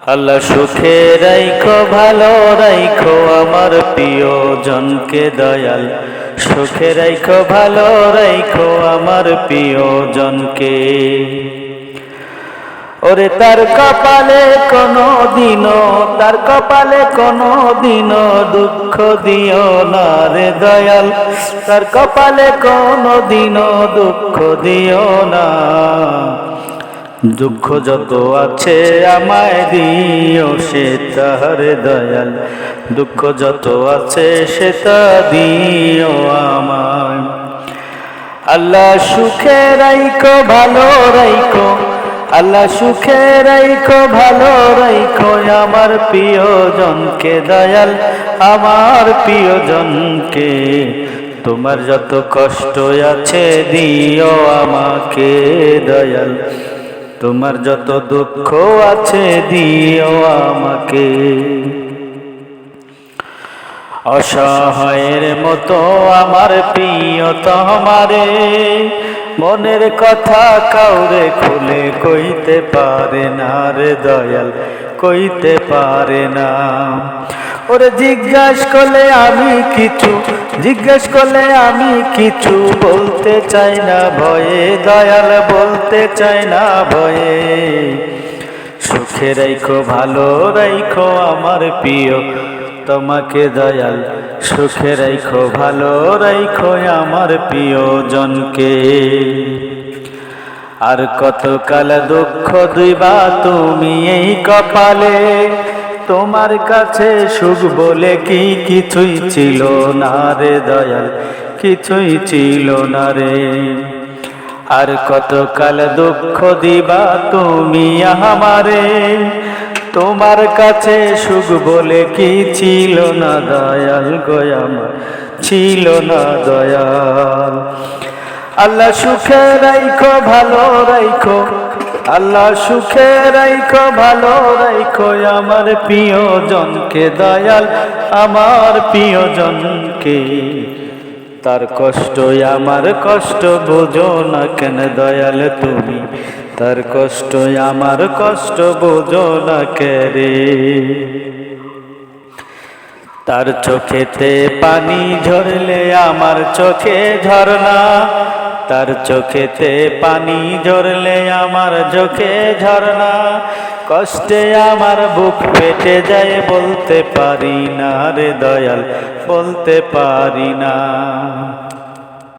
আল্লাহ সুখে রাইখো ভালো রাইখো আমার প্রিয়জনকে দয়াল, সুখে রাইখো ভালো রাইখো আমার প্রিয়জনকে। ওরে তার কপালে কোনো দিনও, তার কপালে কোনো দিনও দুঃখ দিও না রে দয়াল, তার কপালে কোনো দিনও দুঃখ দিও না। দুঃখ যত আছে আমায় দিও সে তার দয়াল, দুঃখ যত আছে সে তা দিও আমায়। আল্লাহ সুখে রাইখো ভালো রাইখো, আল্লাহ সুখে রাইখো ভালো রাইখো আমার প্রিয়জনকে দয়াল, আমার প্রিয়জনকে। তোমার যত কষ্ট আছে দিও আমাকে দয়াল, তোমার যত দুঃখ আছে দিও আমাকে। অসহায়ের মতো আমার প্রিয় তোমারে, মনের কথা কাউরে খুলে কইতে পারে না রে দয়াল, কইতে পারে না। ওরে জিজ্ঞাস করলে আমি কিছু, জিজ্ঞাস করলে আমি কিছু বলতে চাই না ভয়ে দয়াল, বলতে চাই না ভয়ে। সুখে রাইখো ভালো রাইখো আমার প্রিয় তোমাকে দয়াল, সুখে রাইখো ভালো রাইখো আমার প্রিয়জনকে। আর কতকাল দুঃখ দিবা তুমি এই কপালে, তোমার কাছে সুখ বলে কি কিছুই ছিল না রে দয়াল, কিছুই ছিল না রে। আর কতকাল দুঃখ দিবা তুমি আমারে, তোমার কাছে সুখ বলে কি ছিল না দয়াল গো আমার, ছিল না দয়াল। আল্লাহ সুখে রাইখো ভালো রাইখো, আল্লাহ সুখে রাইখো ভালো রাইখো আমার প্রিয়জনকে দয়াল, আমার প্রিয়জনকে। তার কষ্ট আমার কষ্ট বোঝো না কেন দয়াল তুমি, তার কষ্ট আমার কষ্ট বোঝো না কেরে। তার চোখেতে পানি ঝরলে আমার চোখে ঝরনা, তার চোখেতে পানি ঝরলে আমার চোখে ঝরনা। কষ্টে আমার বুক ফেটে যায় বলতে পারি না রে দয়াল, বলতে পারি না।